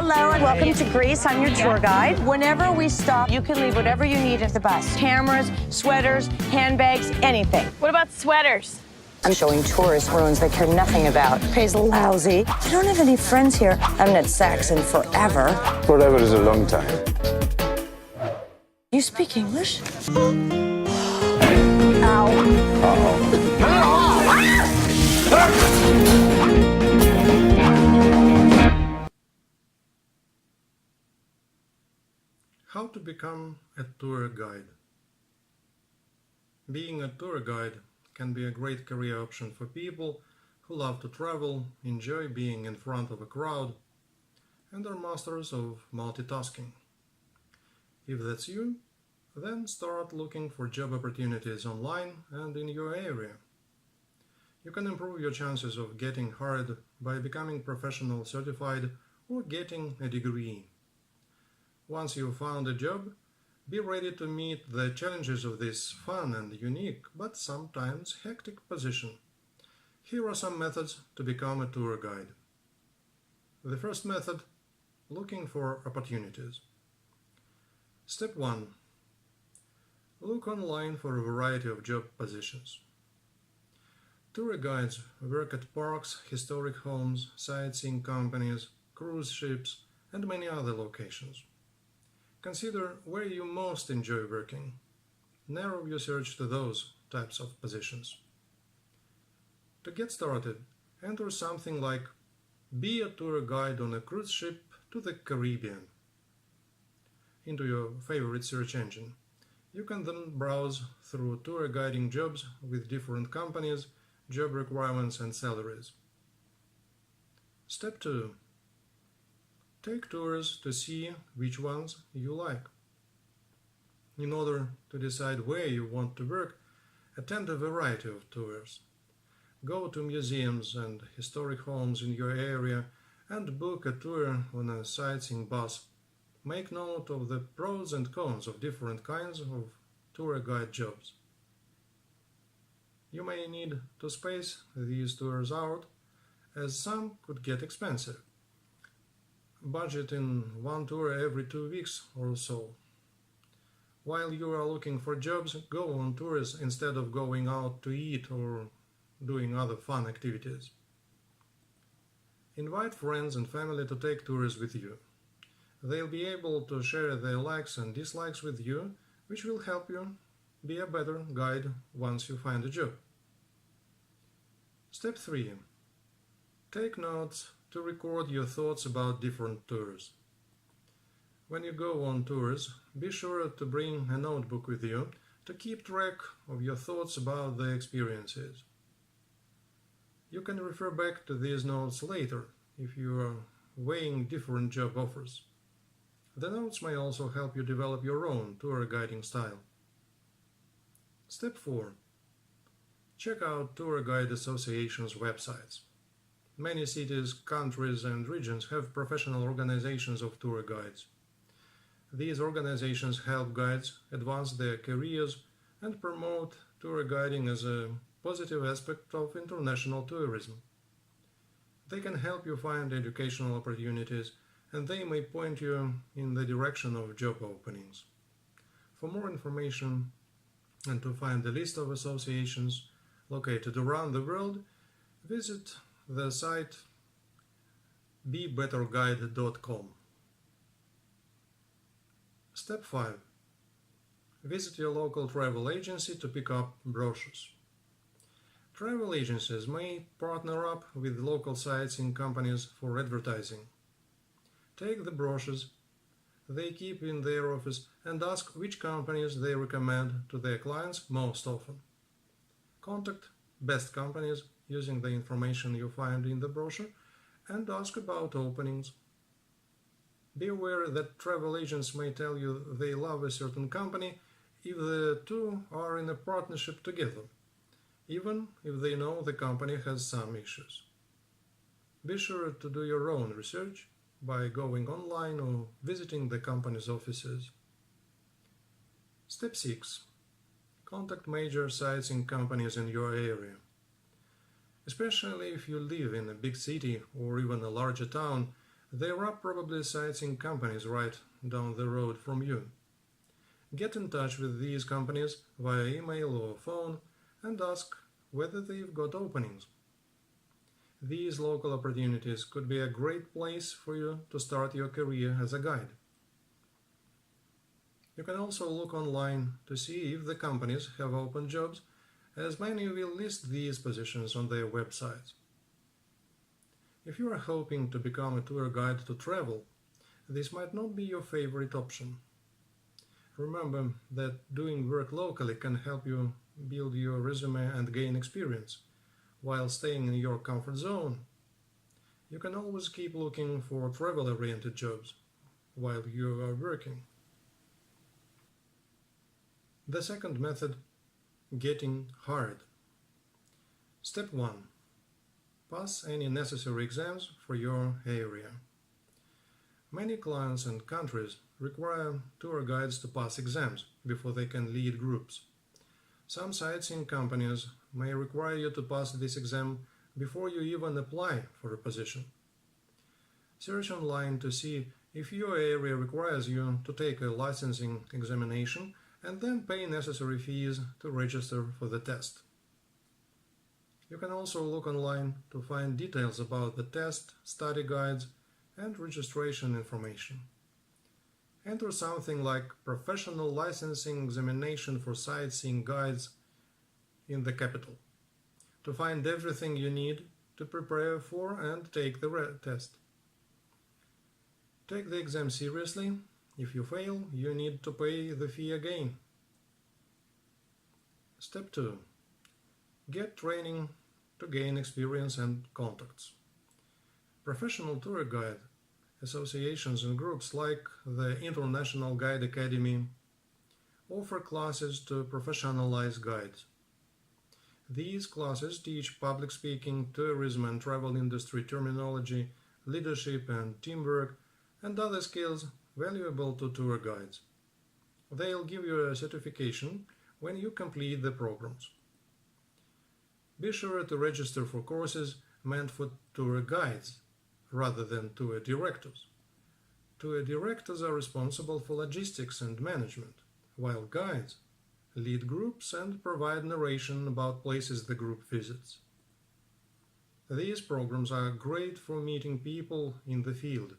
Hello and welcome to Greece. I'm your tour guide. Whenever we stop, you can leave whatever you need at the bus. Cameras, sweaters, handbags, anything. What about sweaters? I'm showing tourists ruins they care nothing about. Pays lousy. I don't have any friends here. I haven't had sex in forever. Forever is a long time. You speak English? How to become a tour guide. Being a tour guide can be a great career option for people who love to travel, enjoy being in front of a crowd, and are masters of multitasking. If that's you, then start looking for job opportunities online and in your area. You can improve your chances of getting hired by becoming professional certified or getting a degree. Once you've found a job, be ready to meet the challenges of this fun and unique, but sometimes hectic position. Here are some methods to become a tour guide. The first method, looking for opportunities. Step 1. Look online for a variety of job positions. Tour guides work at parks, historic homes, sightseeing companies, cruise ships, and many other locations. Consider where you most enjoy working. Narrow your search to those types of positions. To get started, enter something like "Be a tour guide on a cruise ship to the Caribbean" into your favorite search engine. You can then browse through tour guiding jobs with different companies, job requirements and salaries. Step 2. Take tours to see which ones you like. In order to decide where you want to work, attend a variety of tours. Go to museums and historic homes in your area and book a tour on a sightseeing bus. Make note of the pros and cons of different kinds of tour guide jobs. You may need to space these tours out, as some could get expensive. Budget in one tour every 2 weeks or so. While you are looking for jobs, go on tours instead of going out to eat or doing other fun activities. Invite friends and family to take tours with you. They'll be able to share their likes and dislikes with you, which will help you be a better guide once you find a job. Step 3. Take notes to record your thoughts about different tours. When you go on tours, be sure to bring a notebook with you to keep track of your thoughts about the experiences. You can refer back to these notes later if you are weighing different job offers. The notes may also help you develop your own tour guiding style. Step 4. Check out tour guide associations' websites. Many cities, countries and regions have professional organizations of tour guides. These organizations help guides advance their careers and promote tour guiding as a positive aspect of international tourism. They can help you find educational opportunities, and they may point you in the direction of job openings. For more information and to find a list of associations located around the world, visit the site bebetterguide.com. Step 5. Visit your local travel agency to pick up brochures. Travel agencies may partner up with local sightseeing companies for advertising. Take the brochures they keep in their office and ask which companies they recommend to their clients most often. Contact best companies using the information you find in the brochure and ask about openings. Be aware that travel agents may tell you they love a certain company if the two are in a partnership together, even if they know the company has some issues. Be sure to do your own research by going online or visiting the company's offices. Step 6. Contact major sightseeing companies in your area. Especially if you live in a big city or even a larger town, There are probably sightseeing companies right down the road from you. Get in touch with these companies via email or phone and ask whether they've got openings. These local opportunities could be a great place for you to start your career as a guide. You can also look online to see if the companies have open jobs, as many will list these positions on their websites. If you are hoping to become a tour guide to travel, this might not be your favorite option. Remember that doing work locally can help you build your resume and gain experience, while staying in your comfort zone. You can always keep looking for travel-oriented jobs while you are working. The second method, getting hired. Step 1. Pass any necessary exams for your area. Many clients and countries require tour guides to pass exams before they can lead groups. Some sightseeing companies may require you to pass this exam before you even apply for a position. Search online to see if your area requires you to take a licensing examination and then pay necessary fees to register for the test. You can also look online to find details about the test, study guides, and registration information. Enter something like Professional Licensing Examination for Sightseeing Guides in the capital to find everything you need to prepare for and take the test. Take the exam seriously. If you fail, you need to pay the fee again. Step 2. Get training to gain experience and contacts. Professional tour guide associations and groups like the International Guide Academy offer classes to professionalize guides. These classes teach public speaking, tourism and travel industry terminology, leadership and teamwork, and other skills valuable to tour guides. They'll give you a certification when you complete the programs. Be sure to register for courses meant for tour guides rather than tour directors. Tour directors are responsible for logistics and management, while guides lead groups and provide narration about places the group visits. These programs are great for meeting people in the field.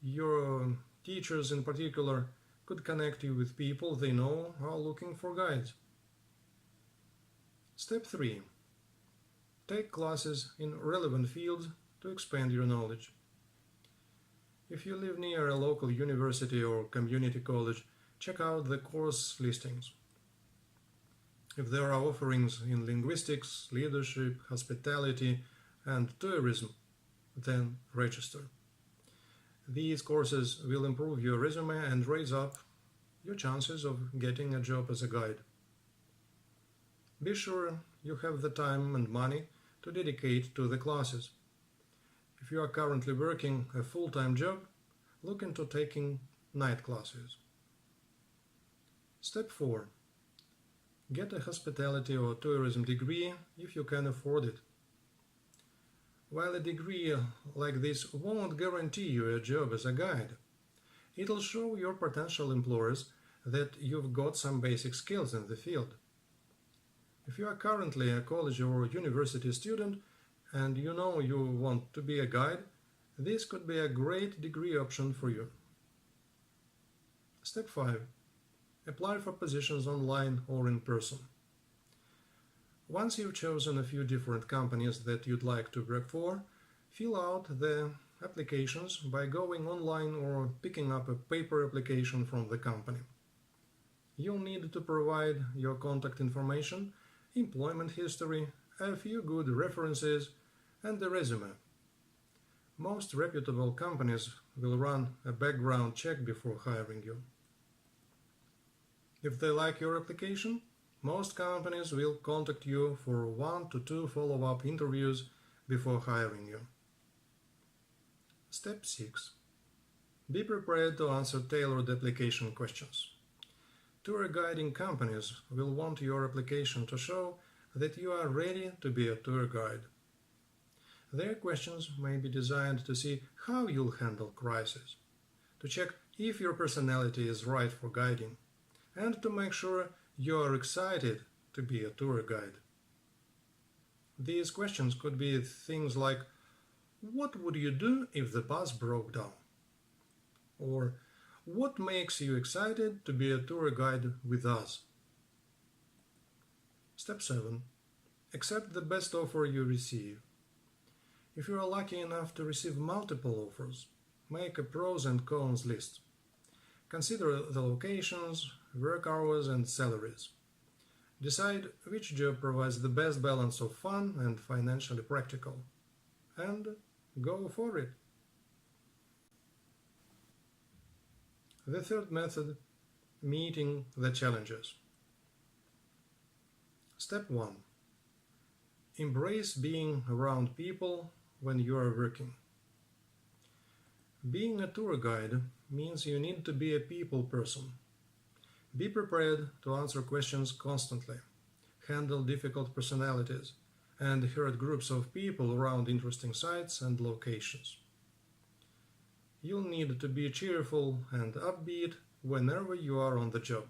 Your teachers in particular could connect you with people they know are looking for guides. Step 3. Take classes in relevant fields to expand your knowledge. If you live near a local university or community college, check out the course listings. If there are offerings in linguistics, leadership, hospitality, and tourism, then register. These courses will improve your resume and raise up your chances of getting a job as a guide. Be sure you have the time and money to dedicate to the classes. If you are currently working a full-time job, look into taking night classes. Step 4. Get a hospitality or tourism degree if you can afford it. While a degree like this won't guarantee you a job as a guide, it'll show your potential employers that you've got some basic skills in the field. If you are currently a college or university student and you know you want to be a guide, this could be a great degree option for you. Step 5. Apply for positions online or in person. Once you've chosen a few different companies that you'd like to work for, fill out the applications by going online or picking up a paper application from the company. You'll need to provide your contact information, employment history, a few good references, and a resume. Most reputable companies will run a background check before hiring you. If they like your application, most companies will contact you for 1 to 2 follow-up interviews before hiring you. Step 6. Be prepared to answer tailored application questions. Tour guiding companies will want your application to show that you are ready to be a tour guide. Their questions may be designed to see how you'll handle crisis, to check if your personality is right for guiding, and to make sure you are excited to be a tour guide. These questions could be things like, what would you do if the bus broke down? Or, what makes you excited to be a tour guide with us? Step 7. Accept the best offer you receive. If you are lucky enough to receive multiple offers, make a pros and cons list. Consider the locations, work hours, and salaries. Decide which job provides the best balance of fun and financially practical. And go for it. The third method, meeting the challenges. Step 1. Embrace being around people when you are working. Being a tour guide means you need to be a people person. Be prepared to answer questions constantly, handle difficult personalities, and herd groups of people around interesting sites and locations. You'll need to be cheerful and upbeat whenever you are on the job.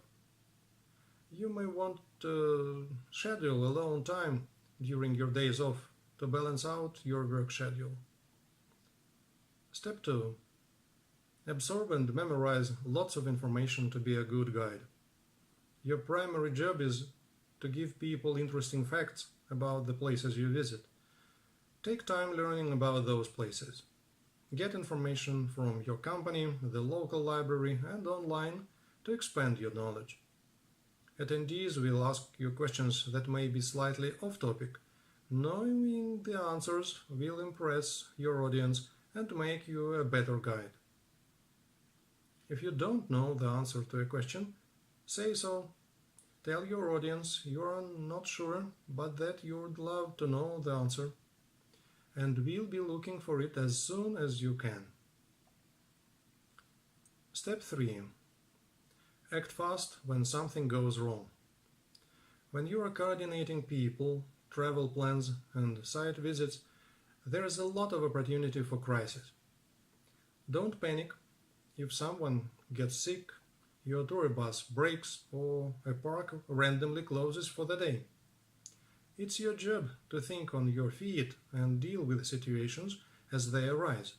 You may want to schedule alone time during your days off to balance out your work schedule. Step 2. Absorb and memorize lots of information to be a good guide. Your primary job is to give people interesting facts about the places you visit. Take time learning about those places. Get information from your company, the local library, and online to expand your knowledge. Attendees will ask you questions that may be slightly off-topic. Knowing the answers will impress your audience and make you a better guide. If you don't know the answer to a question, say so. Tell your audience you are not sure, but that you would love to know the answer, and we'll be looking for it as soon as you can. Step 3. Act fast when something goes wrong. When you are coordinating people, travel plans, and site visits, there is a lot of opportunity for crisis. Don't panic if someone gets sick, your tour bus breaks, or a park randomly closes for the day. It's your job to think on your feet and deal with situations as they arise.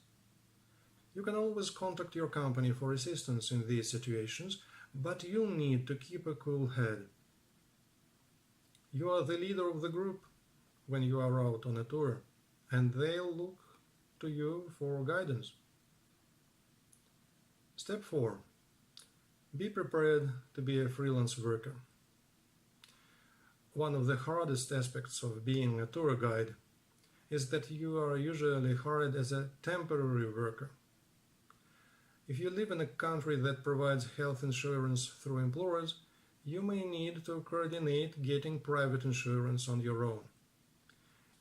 You can always contact your company for assistance in these situations, but you'll need to keep a cool head. You are the leader of the group when you are out on a tour, and they'll look to you for guidance. Step 4. Be prepared to be a freelance worker. One of the hardest aspects of being a tour guide is that you are usually hired as a temporary worker. If you live in a country that provides health insurance through employers, you may need to coordinate getting private insurance on your own.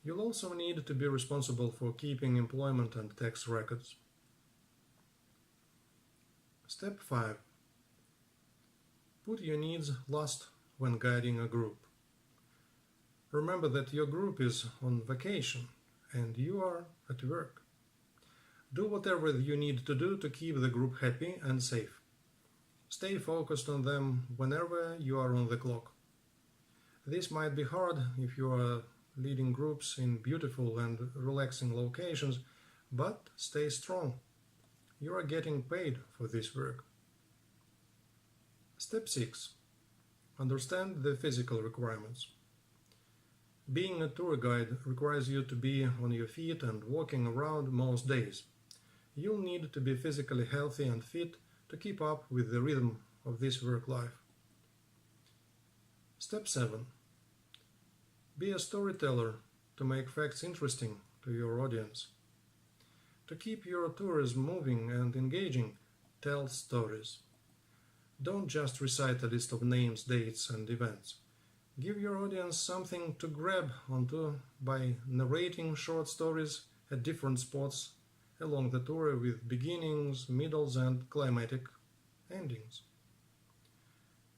You'll also need to be responsible for keeping employment and tax records. Step 5. Put your needs last when guiding a group. Remember that your group is on vacation and you are at work. Do whatever you need to do to keep the group happy and safe. Stay focused on them whenever you are on the clock. This might be hard if you are leading groups in beautiful and relaxing locations, but stay strong. You are getting paid for this work. Step 6. Understand the physical requirements. Being a tour guide requires you to be on your feet and walking around most days. You'll need to be physically healthy and fit to keep up with the rhythm of this work life. Step 7. Be a storyteller to make facts interesting to your audience. To keep your tours moving and engaging, tell stories. Don't just recite a list of names, dates, and events. Give your audience something to grab onto by narrating short stories at different spots along the tour with beginnings, middles, and climatic endings.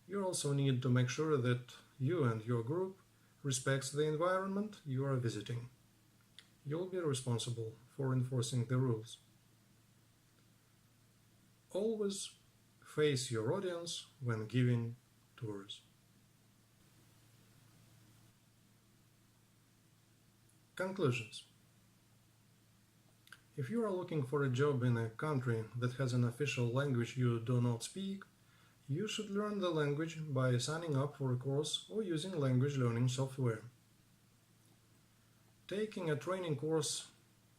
You also need to make sure that you and your group respects the environment you are visiting. you'll be responsible for enforcing the rules. Always face your audience when giving tours. Conclusions. If you are looking for a job in a country that has an official language you do not speak, you should learn the language by signing up for a course or using language learning software. Taking a training course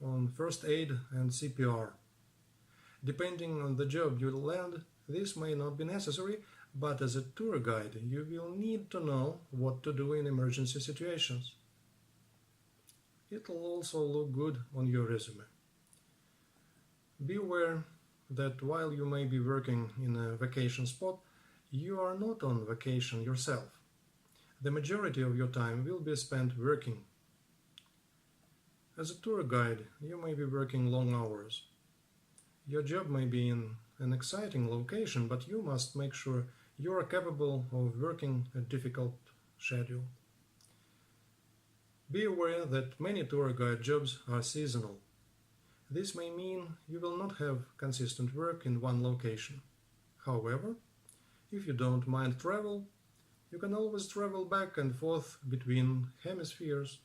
on first aid and CPR. Depending on the job you land, this may not be necessary, but as a tour guide, you will need to know what to do in emergency situations. It will also look good on your resume. Be aware that while you may be working in a vacation spot, you are not on vacation yourself. The majority of your time will be spent working. As a tour guide, you may be working long hours. Your job may be in an exciting location, but you must make sure you are capable of working a difficult schedule. Be aware that many tour guide jobs are seasonal. This may mean you will not have consistent work in one location. However, if you don't mind travel, you can always travel back and forth between hemispheres